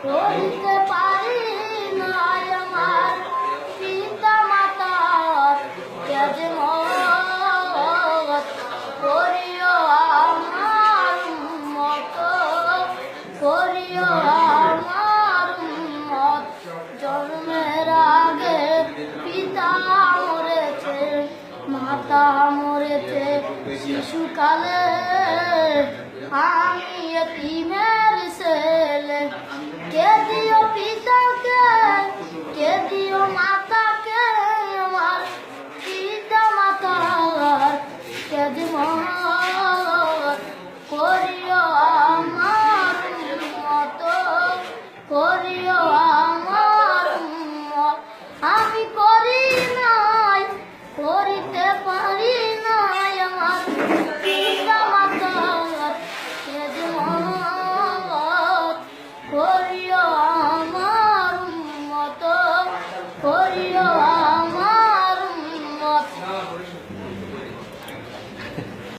করিতে পারি নাই আমার পিতা মাতার খেদমত, করিও আমার উম্মত, করিও আমার উম্মত। জন্মের আগে পিতা মরেছে, মাতা মরেছে, শিশুকালে আমি এতিমের ছেলে। কে দিও পিতাকে, কে দিও মাতাকে, আমার পিতা মাতার খেদমত, করিও আমার উম্মত, করিও আমার উম্মত। আমি করি নাই, করিতে পারি নাই আমার পিতা মাতার খেদমত, করিও আমার উম্মত, করিও